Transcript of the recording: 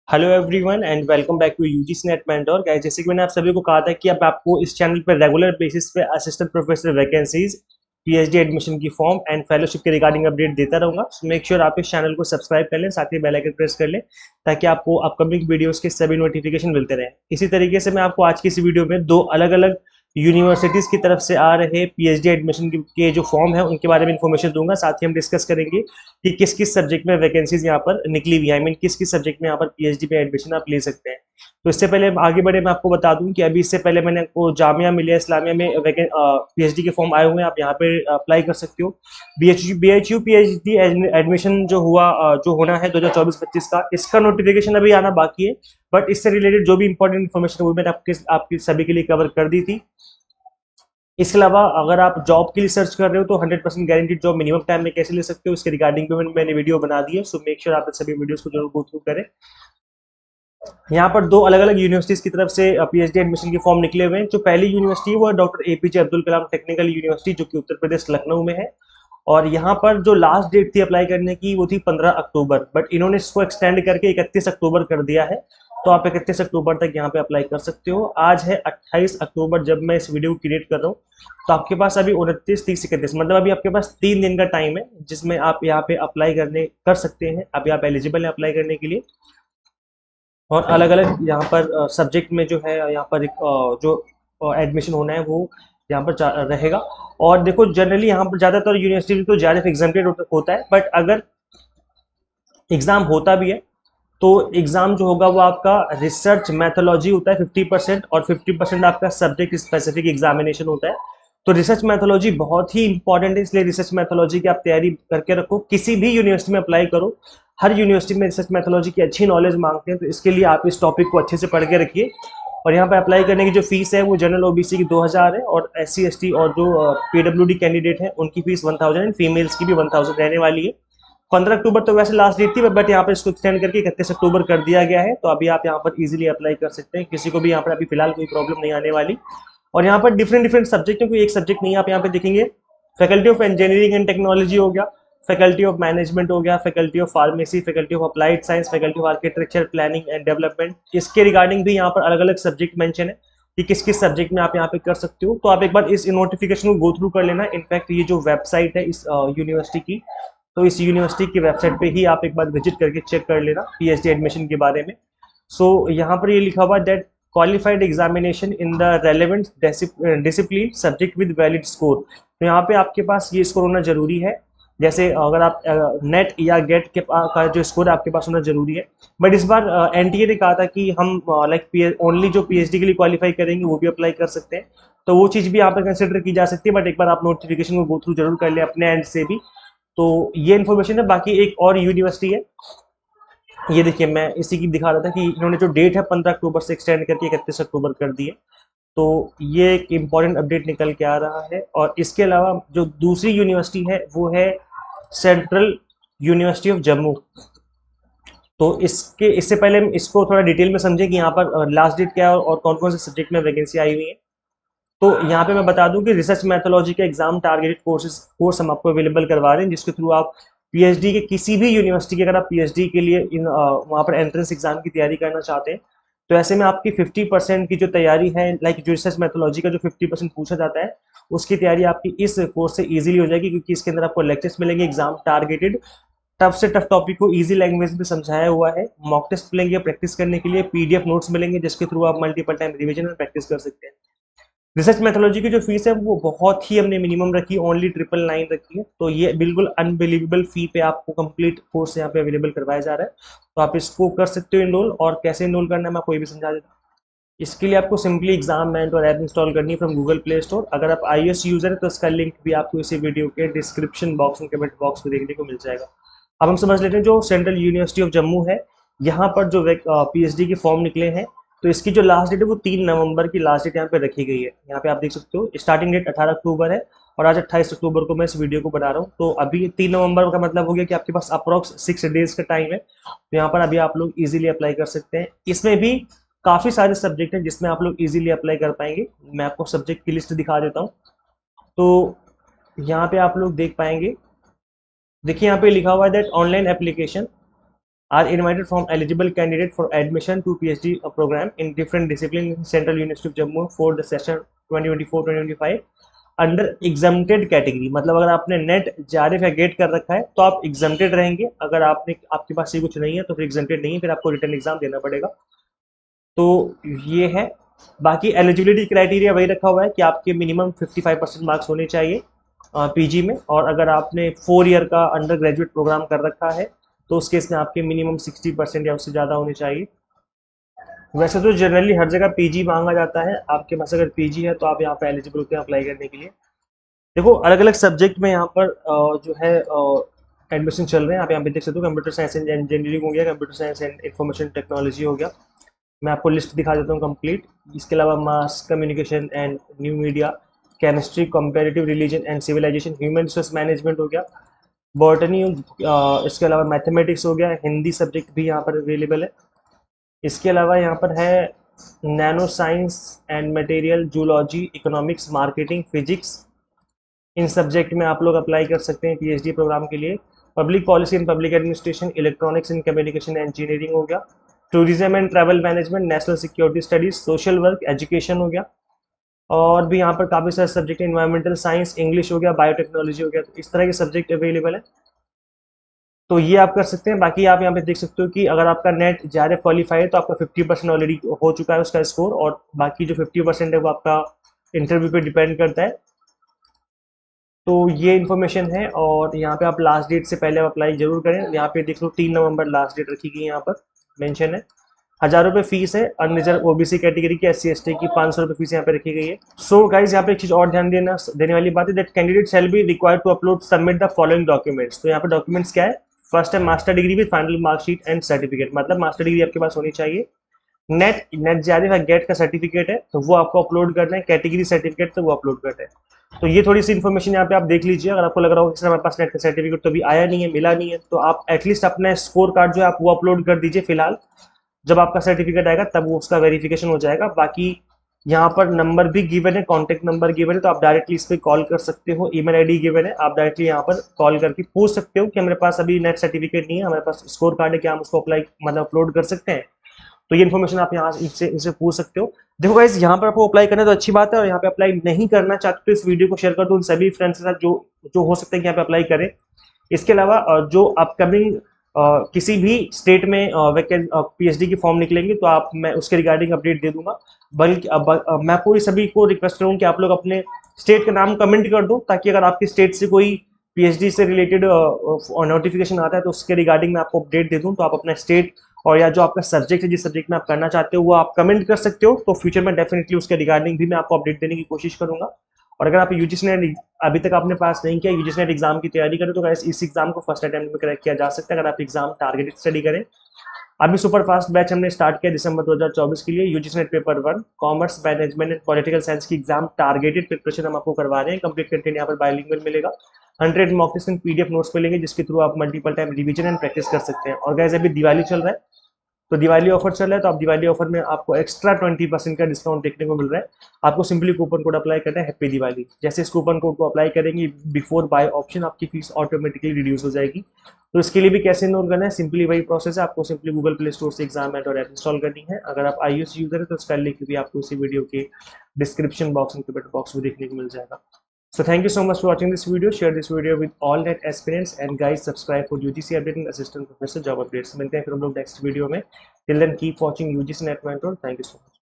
Hello everyone and welcome back to UGC NET mentor guys. जैसे कि मैंने आप सभी को कहा था कि अब आपको इस चैनल पर रेगुलर बेसिस पे assistant professor vacancies, PhD admission की फॉर्म एंड फेलोशिप के रिगार्डिंग अपडेट देता रहूंगा। सो मेक श्योर आप इस चैनल को सब्सक्राइब कर लें, साथ ही बेल आइकन प्रेस कर लें ताकि आपको अपकमिंग वीडियोस के सभी नोटिफिकेशन मिलते रहें। इसी तरीके से मैं आपको आज की इस वीडियो में दो अलग अलग यूनिवर्सिटीज की तरफ से आ रहे पीएचडी एडमिशन के जो फॉर्म है उनके बारे में इन्फॉर्मेशन दूंगा। साथ ही हम डिस्कस करेंगे कि किस किस सब्जेक्ट में वैकेंसीज यहाँ पर निकली हुई है, आई मीन किस किस सब्जेक्ट में यहाँ पर पीएचडी में एडमिशन आप ले सकते हैं। तो इससे पहले आगे बढ़े मैं आपको बता दूं कि अभी इससे पहले मैंने आपको जामिया मिलिया इस्लामिया में पीएचडी के फॉर्म आए हुए हैं, आप यहाँ पे अप्लाई कर सकते हो। बीएचयू पीएचडी एडमिशन जो हुआ जो होना है 2024-25 का, इसका नोटिफिकेशन अभी आना बाकी है, बट इससे रिलेटेड जो भी इंपॉर्टेंट इन्फॉर्मेशन है वो मैंने आपके सभी के लिए कवर कर दी थी। इसके अलावा अगर आप जॉब के लिए सर्च कर रहे हो तो 100% गारंटीड जॉब मिनिमम टाइम में कैसे ले सकते हो उसके रिगार्डिंग भी मैंने वीडियो बना दी है। सो मेक श्योर आप सभी वीडियोस को जरूर गो थ्रू करें। यहाँ पर दो अलग अलग यूनिवर्सिटीज की तरफ से पीएचडी एडमिशन के फॉर्म निकले हुए हैं। जो पहली यूनिवर्सिटी है वो doctor APJ Abdul Kalam technical university, जो कि उत्तर प्रदेश लखनऊ में है। और यहाँ पर जो लास्ट डेट थी अप्लाई करने की वो थी 15 अक्टूबर, बट इन्होंने इसको एक्सटेंड करके 31 अक्टूबर कर दिया है। तो आप 31 अक्टूबर तक यहाँ पे अप्लाई कर सकते हो। आज है 28 अक्टूबर जब मैं इस वीडियो को क्रिएट कर रहा हूँ, तो आपके पास अभी 29, 30, 31 मतलब अभी आपके पास 3 दिन का टाइम है जिसमें आप यहाँ पे अप्लाई करने कर सकते हैं। अभी आप एलिजिबल हैं अप्लाई करने के लिए। और अलग अलग यहाँ पर सब्जेक्ट में जो है यहाँ पर एक जो एडमिशन होना है वो यहाँ पर रहेगा। और देखो जनरली यहाँ पर ज़्यादातर यूनिवर्सिटी में तो जेआरएफ एग्जामेटेड होता है, बट अगर एग्ज़ाम होता भी है तो एग्ज़ाम जो होगा वो आपका रिसर्च मैथोलॉजी होता है 50%, और 50% आपका सब्जेक्ट स्पेसिफिक एग्जामिनेशन होता है। तो रिसर्च मैथोलॉजी बहुत ही इंपॉर्टेंट है, इसलिए रिसर्च मैथोलॉजी की आप तैयारी करके रखो। किसी भी यूनिवर्सिटी में अप्लाई करो, हर यूनिवर्सिटी में रिसर्च मैथोलॉजी की अच्छी नॉलेज मांगते हैं, तो इसके लिए आप इस टॉपिक को अच्छे से पढ़ के रखिए। और यहाँ पे अप्लाई करने की जो फीस है वो जनरल ओबीसी की 2000 है, और एससी एसटी और जो पीडब्ल्यूडी कैंडिडेट है उनकी फीस 1000 एंड फीमेल्स की भी 1000 रहने वाली है। 15 अक्टूबर तो वैसे लास्ट डेट थी, बट यहाँ पर इसको एक्सटेंड करके 31 अक्टूबर कर दिया गया है। तो अभी आप यहाँ पर इजीली अप्लाई कर सकते हैं, किसी को भी यहाँ पर अभी फिलहाल कोई प्रॉब्लम नहीं आने वाली। और यहाँ पर डिफरेंट डिफरेंट सब्जेक्ट है, कोई एक सब्जेक्ट नहीं, आप यहाँ पे देखेंगे faculty of engineering and technology हो गया, फैकल्टी ऑफ मैनेजमेंट हो गया, faculty of pharmacy, faculty of applied science, faculty of architecture planning and development. इसके रिगार्डिंग भी यहाँ पर अलग अलग सब्जेक्ट मेंशन है कि किस किस सब्जेक्ट में आप यहाँ पे कर सकते हो। तो आप एक बार इस नोटिफिकेशन को गो थ्रू कर लेना। इनफैक्ट ये जो वेबसाइट है इस यूनिवर्सिटी की, तो इस यूनिवर्सिटी की वेबसाइट पे ही आप एक बार विजिट करके चेक कर लेना पीएचडी एडमिशन के बारे में। सो यहाँ पर ये लिखा हुआ that qualified examination in the relevant discipline subject with valid score. तो यहाँ पे आपके पास ये स्कोर होना जरूरी है। जैसे अगर आप नेट या गेट का जो स्कोर है आपके पास होना जरूरी है। बट इस बार एनटीए ने कहा था कि हम लाइक ओनली जो पीएचडी के लिए क्वालिफाई करेंगे वो भी अप्लाई कर सकते हैं, तो वो चीज़ भी यहाँ पर कंसिडर की जा सकती है। बट एक बार आप नोटिफिकेशन को गो थ्रू जरूर कर ले अपने एंड से भी। तो ये इन्फॉर्मेशन है। बाकी एक और यूनिवर्सिटी है, ये देखिए मैं इसी की दिखा रहा था कि इन्होंने जो डेट है 15 अक्टूबर से एक्सटेंड करके 31 अक्टूबर कर दी है। तो ये एक इम्पॉर्टेंट अपडेट निकल के आ रहा है। और इसके अलावा जो दूसरी यूनिवर्सिटी है वो है सेंट्रल यूनिवर्सिटी ऑफ जम्मू। तो इससे पहले हम इसको थोड़ा डिटेल में समझें कि यहाँ पर लास्ट डेट क्या है और कौन कौन से सब्जेक्ट में वैकेंसी आई हुई है। तो यहाँ पे मैं बता दूं कि रिसर्च मैथोलॉजी का एग्जाम टारगेटेड कोर्स हम आपको अवेलेबल करवा रहे हैं, जिसके थ्रू आप पीएचडी के किसी भी यूनिवर्सिटी के, अगर आप पीएचडी के लिए वहाँ पर एंट्रेंस एग्जाम की तैयारी करना चाहते हैं, तो ऐसे में आपकी 50% की जो तैयारी है, लाइक जो रिसर्च मैथोलॉजी का जो 50% पूछा जाता है उसकी तैयारी आपकी इस कोर्स से ईजिली हो जाएगी, क्योंकि इसके अंदर आपको लेक्चर्स मिलेंगे एग्जाम टारगेटेड, टफ से टफ टॉपिक को इजी लैंग्वेज में समझाया हुआ है, मॉक टेस्ट मिलेंगे प्रैक्टिस करने के लिए, पीडीएफ नोट्स मिलेंगे जिसके थ्रू आप मल्टीपल टाइम रिविजन और प्रैक्टिस कर सकते हैं। रिसर्च मैथोलॉजी की जो फीस है वो बहुत ही हमने मिनिमम रखी है, ओनली 999 रखी है। तो ये बिल्कुल अनबिलीवेबल फी पे आपको कंप्लीट कोर्स यहाँ पे अवेलेबल करवाया जा रहा है। तो आप इसको कर सकते हो इनरोल, और कैसे इनरोल करना है मैं आपको ये भी समझा देता हूँ। इसके लिए आपको सिंपली एग्जाममेंट और ऐप इंस्टॉल करनी है फ्रॉम गूगल प्ले स्टोर। अगर आप iOS यूजर है तो इसका लिंक भी आपको इसी वीडियो के डिस्क्रिप्शन बॉक्स में कमेंट बॉक्स में देखने को मिल जाएगा। अब हम समझ लेते हैं जो सेंट्रल यूनिवर्सिटी ऑफ जम्मू है, यहाँ पर जो पीएचडी के फॉर्म निकले हैं, तो इसकी जो लास्ट डेट है वो 3 नवंबर की लास्ट डेट यहाँ पे रखी गई है। यहाँ पे आप देख सकते हो स्टार्टिंग डेट 18 अक्टूबर है, और आज 28 अक्टूबर को मैं इस वीडियो को बना रहा हूँ। तो अभी 3 नवंबर का मतलब हो गया कि आपके पास अप्रोक्स 6 डेज का टाइम है। तो यहाँ पर अभी आप लोग इजीली अप्लाई कर सकते हैं। इसमें भी काफ़ी सारे सब्जेक्ट हैं जिसमें आप लोग इजीली अप्लाई कर पाएंगे। मैं आपको सब्जेक्ट की लिस्ट दिखा देता हूँ। तो यहाँ पे आप लोग देख पाएंगे, देखिए यहाँ पे लिखा हुआ है that online application are invited from eligible candidate for admission to PhD program in different discipline in Central University of Jammu for the session 2024-2025 under exempted category. मतलब अगर आपने नेट जारिफ या गेट कर रखा है तो आप एग्जम्प्टेड रहेंगे, अगर आपने आपके पास ये कुछ नहीं है तो फिर एग्जम्प्टेड नहीं है, फिर आपको रिटर्न एग्जाम देना पड़ेगा। तो ये है। बाकी एलिजिबिलिटी क्राइटेरिया वही रखा हुआ है कि आपके मिनिमम 55% मार्क्स होने चाहिए पीजी में, और अगर आपने 4 ईयर का अंडर ग्रेजुएट प्रोग्राम कर रखा है तो उस केस में आपके मिनिमम 60% या उससे ज़्यादा होने चाहिए। वैसे तो जनरली हर जगह पीजी मांगा जाता है, आपके पास अगर पीजी है तो आप यहाँ पे एलिजिबल होते हैं अप्लाई करने के लिए। देखो अलग अलग सब्जेक्ट में यहाँ पर जो है एडमिशन चल रहे हैं, आप यहाँ पे देख सकते हो। कंप्यूटर साइंस एंड इंजीनियरिंग हो गया, computer science and information technology हो गया। मैं आपको लिस्ट दिखा देता हूँ कंप्लीट। इसके अलावा mass communication and new media, chemistry, comparative religion and civilisation, human resource management हो गया, बॉटनी, इसके अलावा मैथमेटिक्स हो गया, हिंदी सब्जेक्ट भी यहाँ पर अवेलेबल है। इसके अलावा यहाँ पर है nano science and material, zoology, economics, marketing, physics. In subject में आप लोग अप्लाई कर सकते हैं पीएचडी प्रोग्राम के लिए। Public policy and public administration, electronics and communication engineering हो गया, tourism and travel management, national security studies, social work, education हो गया। और भी यहाँ पर काफ़ी सारे सब्जेक्ट, इन्वायरमेंटल साइंस, इंग्लिश हो गया, बायोटेक्नोलॉजी हो गया। तो इस तरह के सब्जेक्ट अवेलेबल है, तो ये आप कर सकते हैं। बाकी आप यहाँ पे देख सकते हो कि अगर आपका नेट ज़्यादा क्वालिफाई है तो आपका 50% ऑलरेडी हो चुका है उसका स्कोर, और बाकी जो 50% है वो आपका इंटरव्यू पे डिपेंड करता है। तो ये इन्फॉर्मेशन है, और यहाँ पे आप लास्ट डेट से पहले आप अप्लाई जरूर करें। यहाँ पे देख लो 3 नवंबर लास्ट डेट रखी गई है, यहाँ पर मेंशन है। 1000 रुपये फीस है, अनरिजर्व ओबीसी कैटेगरी की, SC ST की 500 रुपये फीस यहाँ पे रखी गई है। सो गाइज यहाँ पे एक चीज और ध्यान देने वाली बात है, that candidate shall be required to upload submit the following documents. तो यहाँ पे डॉक्यूमेंट्स क्या है? फर्स्ट है master degree with final marksheet and certificate, मतलब मास्टर डिग्री आपके पास होनी चाहिए। नेट जारी है, गेट का सर्टिफिकेट है तो वो आपको अपलोड करना है, कैटेगरी सर्टिफिकेट तो वो अपलोड करना है। तो ये थोड़ी सी इन्फॉर्मेशन यहाँ पे आप देख लीजिए। अगर आपको लग रहा हो कि सर हमारे पास नेट का सर्टिफिकेट तो अभी आया नहीं है, मिला नहीं है, तो आप एटलीस्ट अपना स्कोर कार्ड जो है आप वो अपलोड कर दीजिए फिलहाल। जब आपका सर्टिफिकेट आएगा तब वो उसका वेरिफिकेशन हो जाएगा। बाकी यहाँ पर नंबर भी गिवन है, कॉन्टैक्ट नंबर गिवन है, तो आप डायरेक्टली इस पर कॉल कर सकते हो। ईमेल आईडी गिवन है, आप डायरेक्टली यहाँ पर कॉल करके पूछ सकते हो कि हमारे पास अभी नेट सर्टिफिकेट नहीं है, हमारे पास स्कोर कार्ड है, क्या हम उसको अप्लाई मतलब अपलोड कर सकते हैं। तो ये इन्फॉर्मेशन आप यहाँ इनसे पूछ सकते हो। देखो गाइस, यहाँ पर आपको अप्लाई करना है तो अच्छी बात है, और यहाँ पे अप्लाई नहीं करना चाहते तो इस वीडियो को शेयर कर दो उन सभी फ्रेंड्स के साथ जो जो हो सकता है कि यहाँ पे अप्लाई करें। इसके अलावा जो अपकमिंग किसी भी स्टेट में वैकेंट पीएचडी की फॉर्म निकलेंगे तो मैं उसके रिगार्डिंग अपडेट दे दूंगा। बल्कि मैं पूरी सभी को रिक्वेस्ट करूँ कि आप लोग अपने स्टेट का नाम कमेंट कर दो, ताकि अगर आपकी स्टेट से कोई पीएचडी से रिलेटेड नोटिफिकेशन आता है तो उसके रिगार्डिंग मैं आपको अपडेट दे दूँ। तो आप अपना स्टेट और या जो आपका सब्जेक्ट है, जिस सब्जेक्ट में आप करना चाहते हो, वो आप कमेंट कर सकते हो। तो फ्यूचर में डेफिनेटली उसके रिगार्डिंग भी मैं आपको अपडेट देने की कोशिश करूंगा। और अगर आप यूजीसी नेट अभी तक आपने पास नहीं किया, यूजीसी नेट एग्जाम की तैयारी करें, तो गाइस इस एग्जाम को फर्स्ट अटेम्प्ट में क्रैक किया जा सकता है अगर आप एग्जाम टारगेटेड स्टडी करें। अभी सुपर फास्ट बैच हमने स्टार्ट किया दिसंबर 2024 के लिए। UGC net paper 1 commerce, management and political science की एग्जाम टारगेटेड प्रिपरेशन हम आपको करवा रहे हैं। कंप्लीट कंटेंट यहाँ पर बाइलिंगुअल मिलेगा, 100 mock test and PDF notes पे लेंगे, जिसके थ्रू आप multiple time revision and practice कर सकते हैं। और गाइस अभी दिवाली चल रहा है, तो दिवाली ऑफर चल रहा है, तो आप दिवाली ऑफर में आपको एक्स्ट्रा 20% का डिस्काउंट देखने को मिल रहा है। आपको सिंपली कूपन कोड अप्लाई करना है, हैप्पी दिवाली। जैसे इस कूपन कोड को अप्लाई करेंगे, बिफोर बाय ऑप्शन आपकी फीस ऑटोमेटिकली रिड्यूस हो जाएगी। तो इसके लिए भी कैसे इनरोल करना है, सिंपली वही प्रोसेस है। आपको सिंपली गूगल प्ले स्टोर से एग्जाम और ऐप इंस्टॉल करनी है। अगर आप iOS यूजर है तो इसका लिंक भी आपको इसी वीडियो के description box and comment box में देखने को मिल जाएगा। So thank you so much for watching this video. Share this video with all net aspirants and guys subscribe for UGC update and assistant professor job updates. मिलते हैं फिर हम लोग next video में। Till then keep watching UGC Net Mentor. Thank you so much.